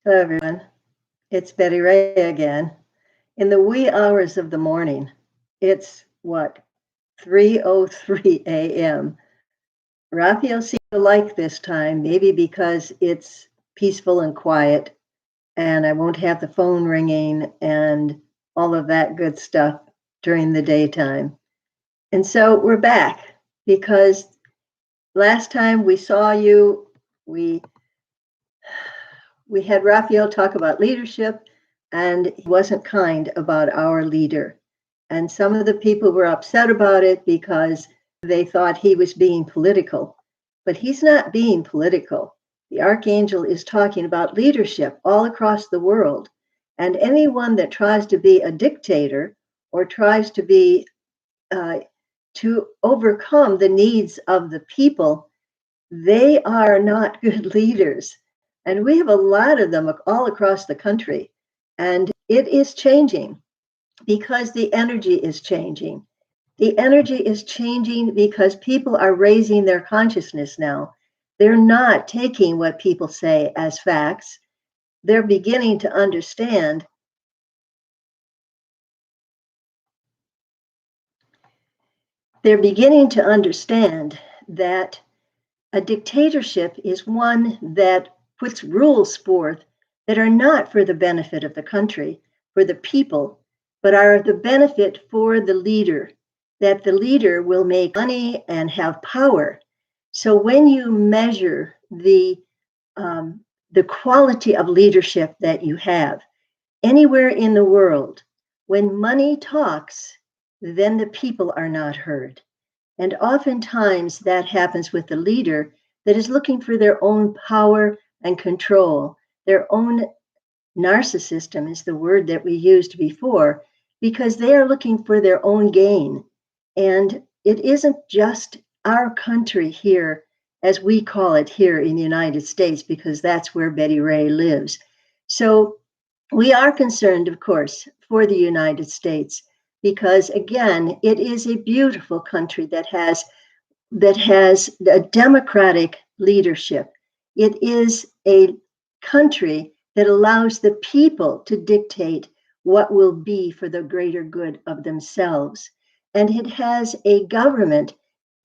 Hello, everyone. It's Betty Ray again. In the wee hours of the morning, it's what, 3:03 a.m. Raphael seems to like this time, maybe because it's peaceful and quiet, and I won't have the phone ringing and all of that good stuff during the daytime. And so we're back because last time we saw you, we we had Raphael talk about leadership, and he wasn't kind about our leader. And some of the people were upset about it because they thought he was being political. But he's not being political. The archangel is talking about leadership all across the world. And anyone that tries to be a dictator or tries to be to overcome the needs of the people, they are not good leaders. And we have a lot of them all across the country. And it is changing because the energy is changing. The energy is changing because people are raising their consciousness now. They're not taking what people say as facts. They're beginning to understand. They're beginning to understand that a dictatorship is one that puts rules forth that are not for the benefit of the country, for the people, but are the benefit for the leader, that the leader will make money and have power. So when you measure the quality of leadership that you have anywhere in the world, when money talks, then the people are not heard. And oftentimes that happens with the leader that is looking for their own power and control. Their own narcissism is the word that we used before, because they are looking for their own gain. And it isn't just our country here, as we call it here in the United States, because that's where Betty Ray lives. So we are concerned, of course, for the United States, because again, it is a beautiful country that has a democratic leadership. It is a country that allows the people to dictate what will be for the greater good of themselves. And it has a government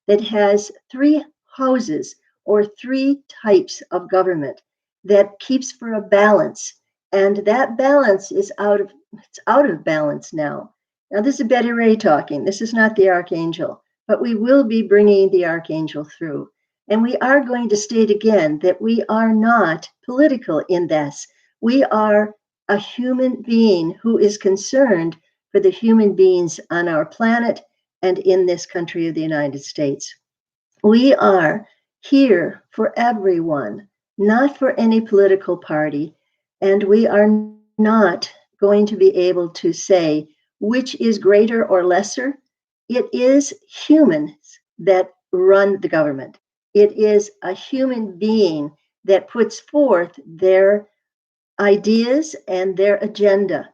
that has three houses or three types of government that keeps for a balance. And that balance is out of balance now. Now, this is Betty Ray talking. This is not the archangel, but we will be bringing the archangel through. And we are going to state again that we are not political in this. We are a human being who is concerned for the human beings on our planet and in this country of the United States. We are here for everyone, not for any political party. And we are not going to be able to say which is greater or lesser. It is humans that run the government. It is a human being that puts forth their ideas and their agenda.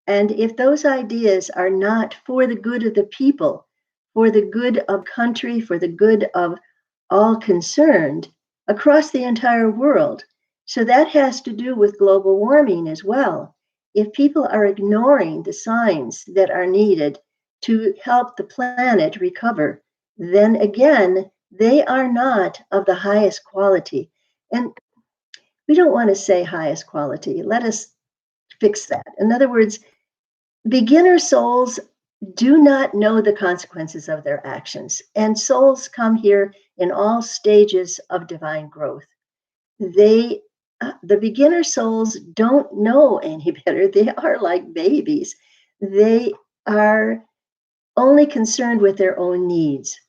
And if those ideas are not for the good of the people, for the good of country, for the good of all concerned across the entire world, so that has to do with global warming as well. If people are ignoring the signs that are needed to help the planet recover, then again, they are not of the highest quality. And we don't want to say highest quality. Let us fix that. In other words, beginner souls do not know the consequences of their actions, and souls come here in all stages of divine growth. The beginner souls don't know any better. They are like babies. They are only concerned with their own needs.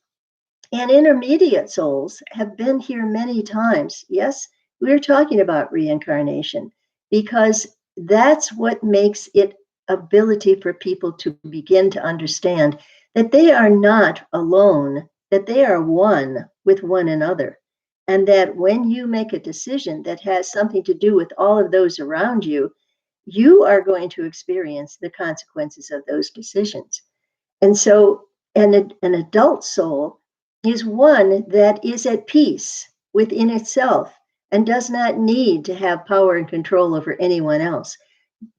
And intermediate souls have been here many times. Yes, we're talking about reincarnation because that's what makes it ability for people to begin to understand that they are not alone, that they are one with one another. And that when you make a decision that has something to do with all of those around you, you are going to experience the consequences of those decisions. And so an adult soul is one that is at peace within itself and does not need to have power and control over anyone else,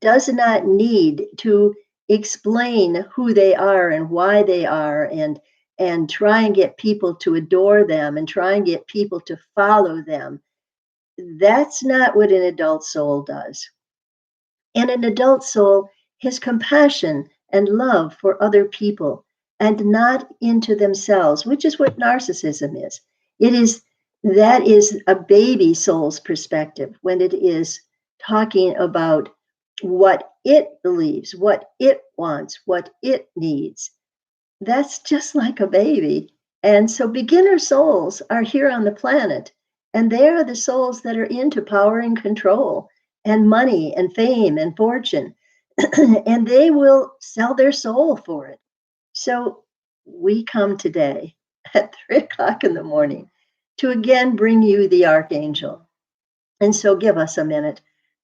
does not need to explain who they are and why they are, and try and get people to adore them and try and get people to follow them. That's not what an adult soul does. And an adult soul has compassion and love for other people and not into themselves, which is what narcissism is. That is a baby soul's perspective when it is talking about what it believes, what it wants, what it needs. That's just like a baby. And so beginner souls are here on the planet, and they are the souls that are into power and control and money and fame and fortune. And they will sell their soul for it. So we come today at 3 o'clock in the morning to again bring you the archangel. And so give us a minute.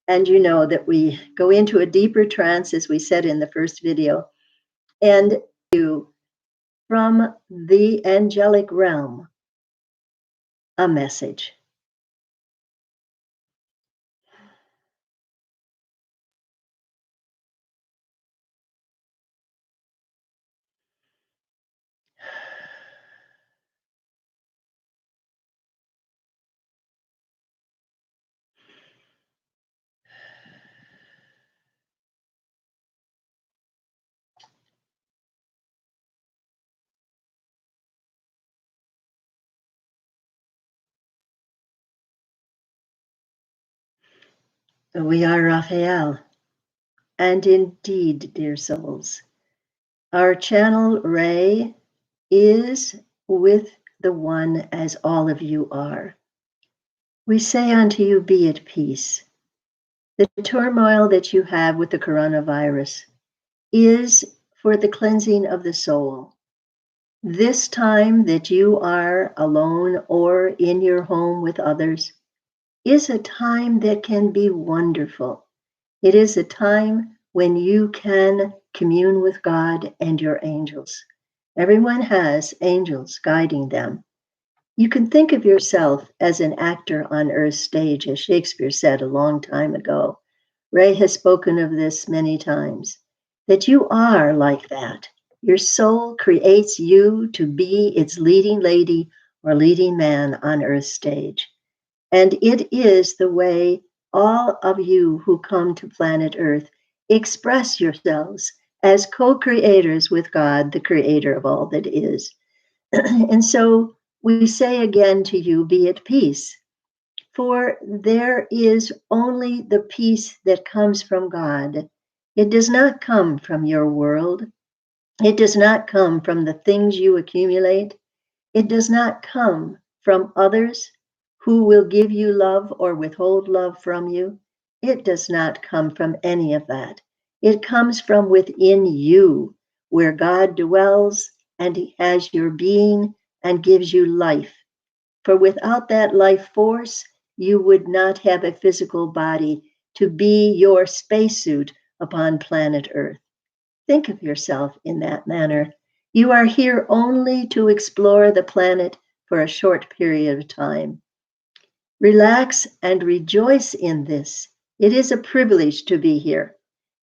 And you know that we go into a deeper trance, as we said in the first video, and you from the angelic realm a message. We are Raphael, and indeed, dear souls, our channel ray is with the one as all of you are. We say unto you, be at peace. The turmoil that you have with the coronavirus is for the cleansing of the soul. This time that you are alone or in your home with others is a time that can be wonderful. It is a time when you can commune with God and your angels. Everyone has angels guiding them. You can think of yourself as an actor on Earth's stage, as Shakespeare said a long time ago. Ray has spoken of this many times, that you are like that. Your soul creates you to be its leading lady or leading man on Earth's stage. And it is the way all of you who come to planet Earth express yourselves as co-creators with God, the creator of all that is. And so we say again to you, be at peace. For there is only the peace that comes from God. It does not come from your world. It does not come from the things you accumulate. It does not come from others who will give you love or withhold love from you. It does not come from any of that. It comes from within you, where God dwells and He has your being and gives you life. For without that life force, you would not have a physical body to be your spacesuit upon planet Earth. Think of yourself in that manner. You are here only to explore the planet for a short period of time. Relax and rejoice in this. It is a privilege to be here.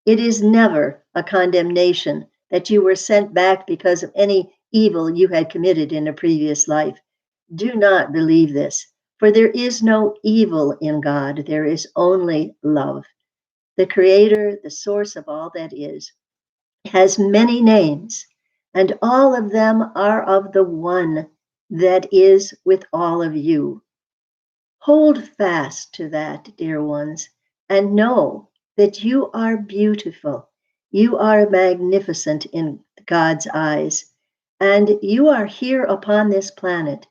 It is never a condemnation that you were sent back because of any evil you had committed in a previous life. Do not believe this, for there is no evil in God. There is only love. The Creator, the source of all that is, has many names, and all of them are of the one that is with all of you. Hold fast to that, dear ones, and know that you are beautiful. You are magnificent in God's eyes, and you are here upon this planet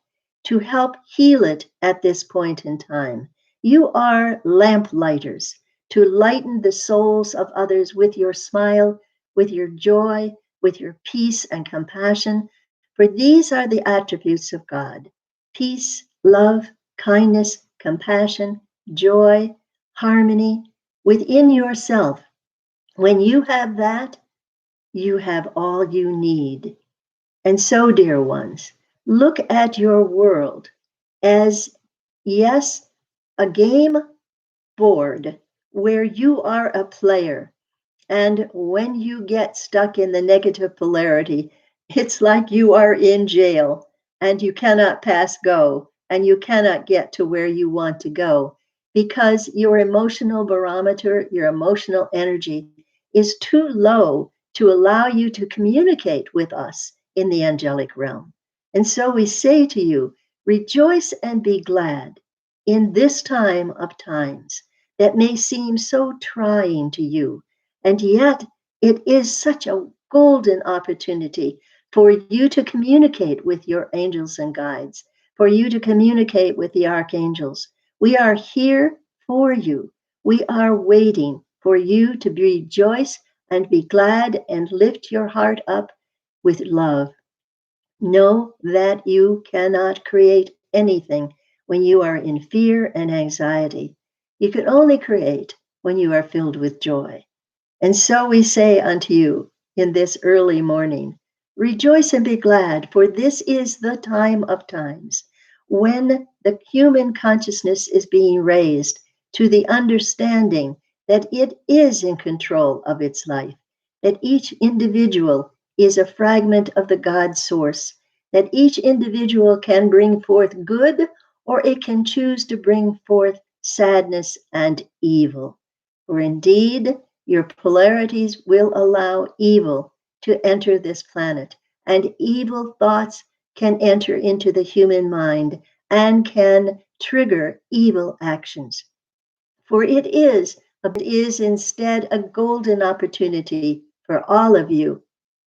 to help heal it at this point in time. You are lamplighters to lighten the souls of others with your smile, with your joy, with your peace and compassion, for these are the attributes of God: peace, love, kindness, compassion, joy, harmony within yourself. When you have that, you have all you need. And so, dear ones, look at your world as, yes, a game board where you are a player. And when you get stuck in the negative polarity, it's like you are in jail and you cannot pass go and you cannot get to where you want to go because your emotional barometer, your emotional energy is too low to allow you to communicate with us in the angelic realm. And so we say to you, rejoice and be glad in this time of times that may seem so trying to you. And yet, it is such a golden opportunity for you to communicate with your angels and guides, for you to communicate with the archangels. We are here for you. We are waiting for you to rejoice and be glad and lift your heart up with love. Know that you cannot create anything when you are in fear and anxiety. You can only create when you are filled with joy. And so we say unto you in this early morning, rejoice and be glad, for this is the time of times when the human consciousness is being raised to the understanding that it is in control of its life, that each individual is a fragment of the God source, that each individual can bring forth good or it can choose to bring forth sadness and evil. For indeed, your polarities will allow evil to enter this planet, and evil thoughts can enter into the human mind and can trigger evil actions. For it is instead a golden opportunity for all of you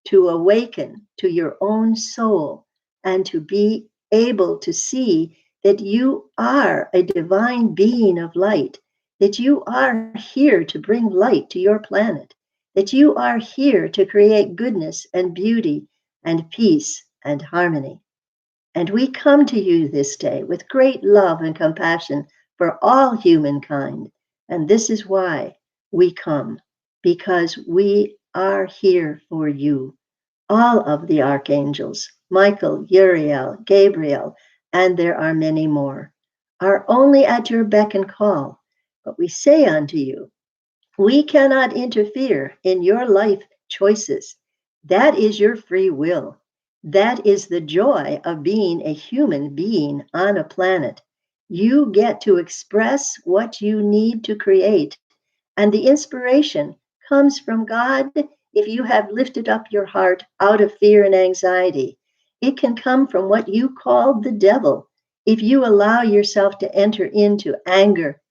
to awaken to your own soul and to be able to see that you are a divine being of light, that you are here to bring light to your planet, that you are here to create goodness and beauty and peace and harmony. And we come to you this day with great love and compassion for all humankind. And this is why we come, because we are here for you. All of the archangels, Michael, Uriel, Gabriel, and there are many more, are only at your beck and call. But we say unto you, we cannot interfere in your life choices. That is your free will. That is the joy of being a human being on a planet. You get to express what you need to create. And the inspiration comes from God if you have lifted up your heart out of fear and anxiety. It can come from what you called the devil if you allow yourself to enter into anger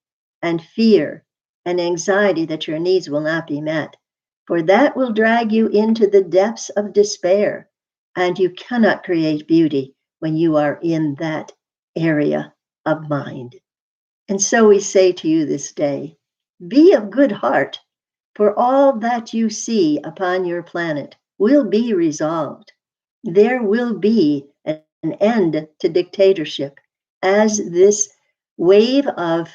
and fear and anxiety that your needs will not be met. For that will drag you into the depths of despair, and you cannot create beauty when you are in that area of mind. And so we say to you this day, be of good heart, for all that you see upon your planet will be resolved. There will be an end to dictatorship as this wave of,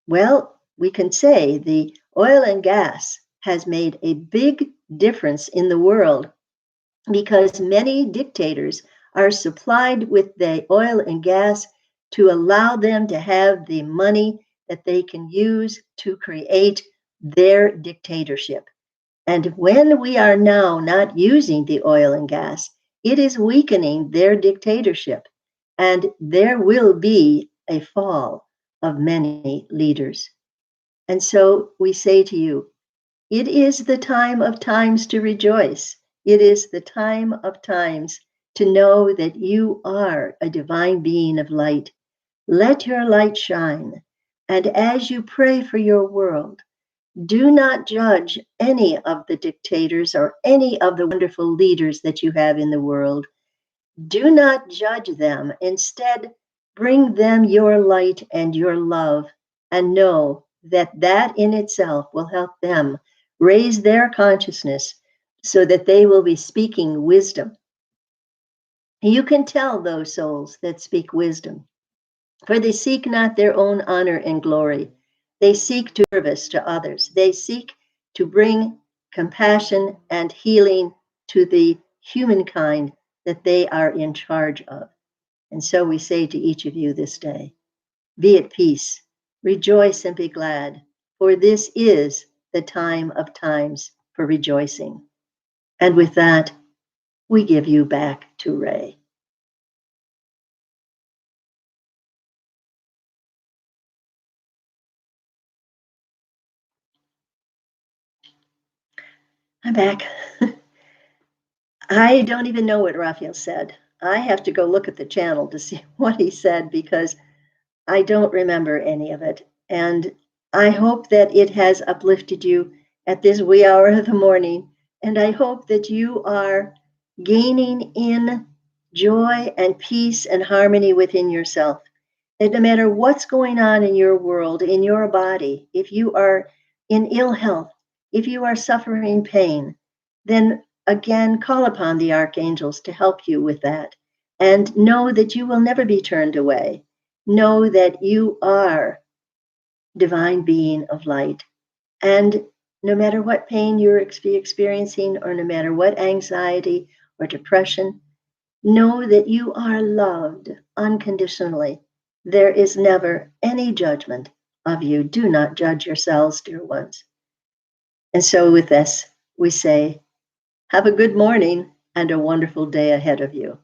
well, we can say the oil and gas has made a big difference in the world because many dictators are supplied with the oil and gas to allow them to have the money that they can use to create their dictatorship. And when we are now not using the oil and gas, it is weakening their dictatorship. And there will be a fall of many leaders. And so we say to you, it is the time of times to rejoice. It is the time of times to know that you are a divine being of light. Let your light shine. And as you pray for your world, do not judge any of the dictators or any of the wonderful leaders that you have in the world. Do not judge them. Instead, bring them your light and your love, and know that that in itself will help them raise their consciousness so that they will be speaking wisdom. You can tell those souls that speak wisdom, for they seek not their own honor and glory. They seek to service to others. They seek to bring compassion and healing to the humankind that they are in charge of. And so we say to each of you this day, be at peace, Rejoice and be glad, for this is the time of times for rejoicing. And with that, we give you back to Ray. I'm back. I don't even know what Raphael said. I have to go look at the channel to see what he said because I don't remember any of it. And I hope that it has uplifted you at this wee hour of the morning. And I hope that you are gaining in joy and peace and harmony within yourself. That no matter what's going on in your world, in your body, if you are in ill health, if you are suffering pain, then again call upon the archangels to help you with that. And know that you will never be turned away. Know that you are divine being of light. And no matter what pain you're experiencing, or no matter what anxiety or depression, know that you are loved unconditionally. There is never any judgment of you. Do not judge yourselves, dear ones. And so, with this, we say, have a good morning and a wonderful day ahead of you.